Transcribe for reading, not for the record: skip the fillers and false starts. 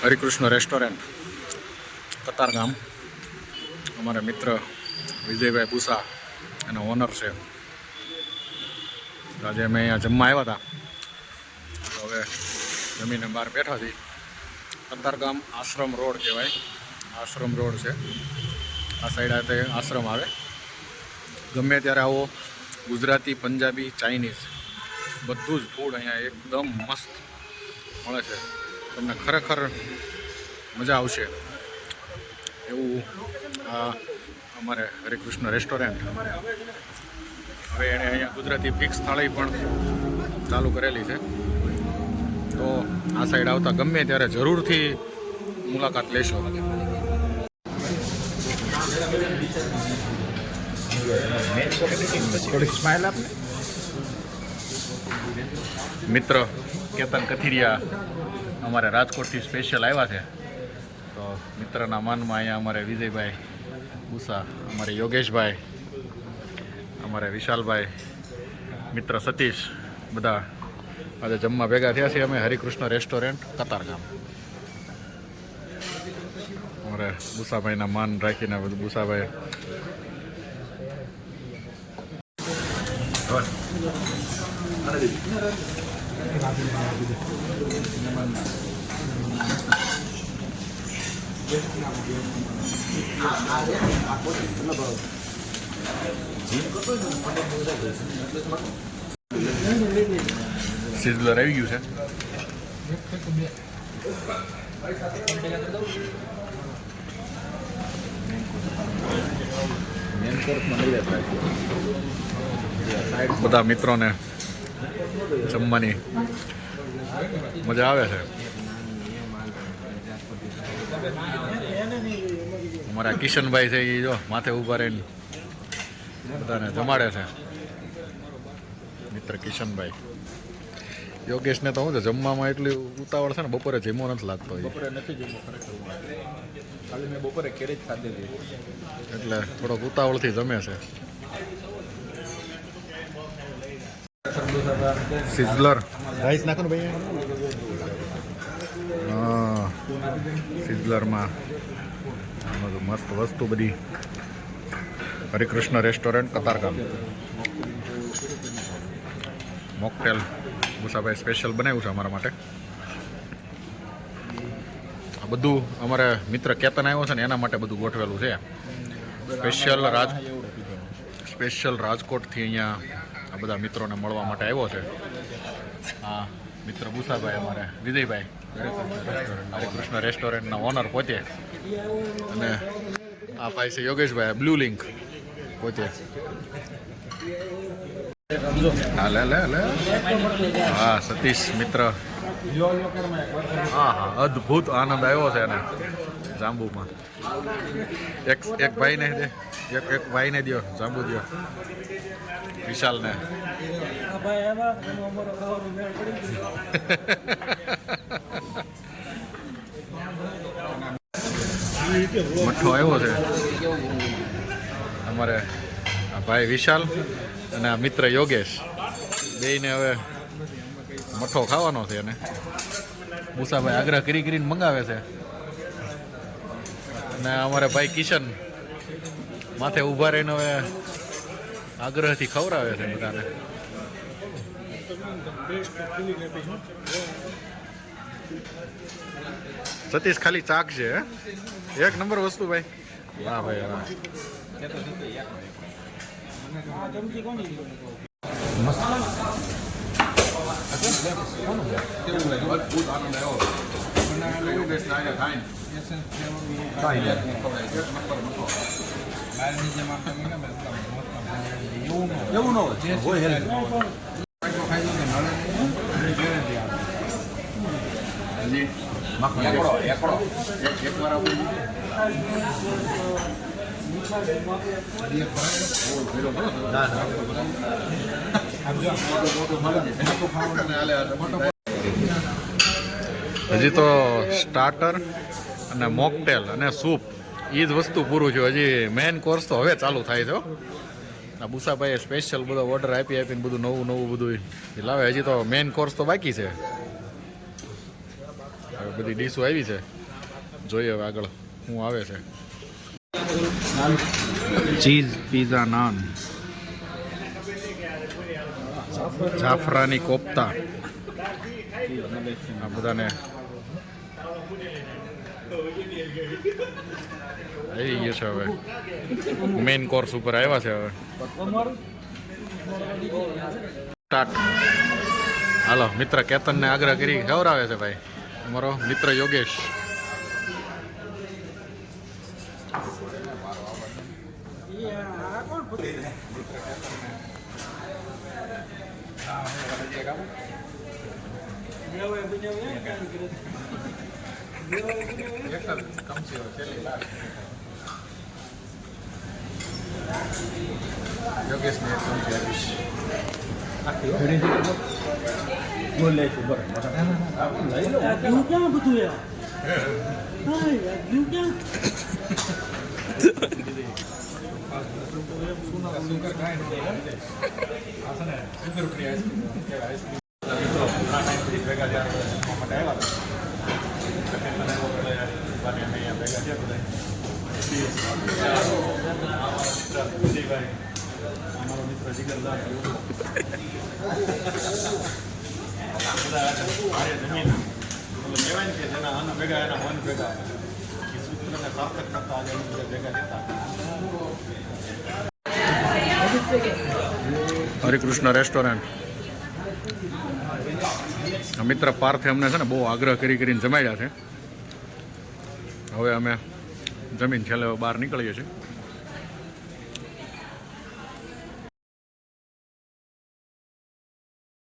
Harikrishna restaurant Katargam. અમારા મિત્ર વિજયભાઈ પૂસા એનો ઓનર છે. આજે અમે અહીંયા જમવા આવ્યા હતા. હવે જમીને બહાર બેઠા છીએ. કતારગામ આશ્રમ રોડ કહેવાય. આશ્રમ રોડ છે. આ સાઈડ આ આશ્રમ આવે. ગમે ત્યારે આવો, ગુજરાતી, પંજાબી, ચાઇનીઝ બધું જ ફૂડ અહીંયા એકદમ મસ્ત મળે છે. તમને ખરેખર મજા આવશે એવું આ અમારે હરિકૃષ્ણ રેસ્ટોરન્ટ. હવે એણે અહીંયા ગુજરાતી ફિક્સ થાળી પણ ચાલુ કરેલી છે. તો આ સાઈડ આવતા ગમે ત્યારે જરૂરથી મુલાકાત લેશો. મિત્ર કેતન કથિરિયા અમારે રાજકોટથી સ્પેશિયલ આવ્યા છે. તો મિત્રના માનમાં અહીંયા અમારે વિજયભાઈ પૂસા, અમારે યોગેશભાઈ, અમારે વિશાલભાઈ, મિત્ર સતીશ બધા આજે જમવા ભેગા થયા છીએ અમે હરિકૃષ્ણ રેસ્ટોરન્ટ કતારગામ. અમારે બુસાભાઈના માન રાખીને બધું બુસાભાઈ સિઝલર આવી ગયું છે. બધા મિત્રોને જમવાની મજા આવે છે. અમારા કિશનભાઈ છે એ જો માથે ઊભા રહીને બધાને જમાડે છે. મિત્ર કિશનભાઈ. યોગેશને તો શું છે જમવામાં એટલી ઉતાવળ છે ને, બપોરે જમવો નથી લાગતો. બપોરે નથી જમવો ખરેખર. ખાલી મેં બપોરે કેરી જ ખાધેલી એટલે થોડોક ઉતાવળથી જમે છે. સિઝલર રાઈસ નાખો ને ભાઈ. હા, સિઝલરમાં મસ્ત વસ્તુ બધી. Harikrishna restaurant Katargam. Mocktail Musabhai special બનાવ્યું છે અમારા માટે. આ બધું અમારે મિત્ર કેતન આવ્યો છે ને એના માટે બધું ગોઠવેલું છે. સ્પેશિયલ રાજકોટથી અહીંયા આ બધા મિત્રોને મળવા માટે આવ્યો છે. આ મિત્ર બુસાભાઈ અમારે વિજયભાઈ હરિકૃષ્ણ રેસ્ટોરન્ટના ઓનર પોતે, અને આ ભાઈ છે યોગેશભાઈ બ્લુ લિંક પોતે. હા લે લે લે. હા સતીશ મિત્ર. હા હા, અદ્ભુત આનંદ આવ્યો છે એને જાંબુમાં. એક ભાઈને દે, એક ભાઈને દો જાંબુ દો. વિશાલને મઠ્ઠો આવ્યો છે અમારે ભાઈ વિશાલ અને આ મિત્ર યોગેશ બેયને હવે મઠ્ઠો ખાવાનો છે. અને મુસાભાઈ આગ્રહ કરીને મંગાવે છે. અને અમારા ભાઈ કિશન માથે ઊભા રહીને હવે આગ્રહથી ખવડાવે છે બધાને. સતીશ ખાલી ચાક છે. એક નંબર વસ્તુ ભાઈ. વાહ ભાઈ વાહ. હજી તો સ્ટાર્ટર અને મોકટેલ અને સૂપ એ જ વસ્તુ પૂરું છે. હજી મેઇન કોર્સ તો હવે ચાલુ થાય છે. આ બુસાભાઈએ સ્પેશિયલ બધો ઓર્ડર આપીને બધું નવું બધું લાવે. હજી તો મેઇન કોર્સ તો બાકી છે. બધી ડીશો આવી છે, જોઈએ હવે આગળ શું આવે છે. ચીઝ પીઝા નાન, જાફરાની કોફતા, આ બધાને આવી ગયું છે. હવે મેઇન કોર્સ ઉપર આવ્યા છે. હવે સ્ટાર્ટ. હાલો, મિત્ર કેતનને આગ્રહ કરી ખવડાવે છે ભાઈ, અમારો મિત્ર યોગેશ. યોગેશને એક ચમચી આપીશ. ક્યાં બધું યાર ક્યાં હરિકૃષ્ણ રેસ્ટોરન્ટ. મિત્ર પાર્થે અમને છે ને બહુ આગ્રહ કરીને જમાડ્યા છે. હવે અમે જમીન છેલ્લે બહાર નીકળીએ છીએ.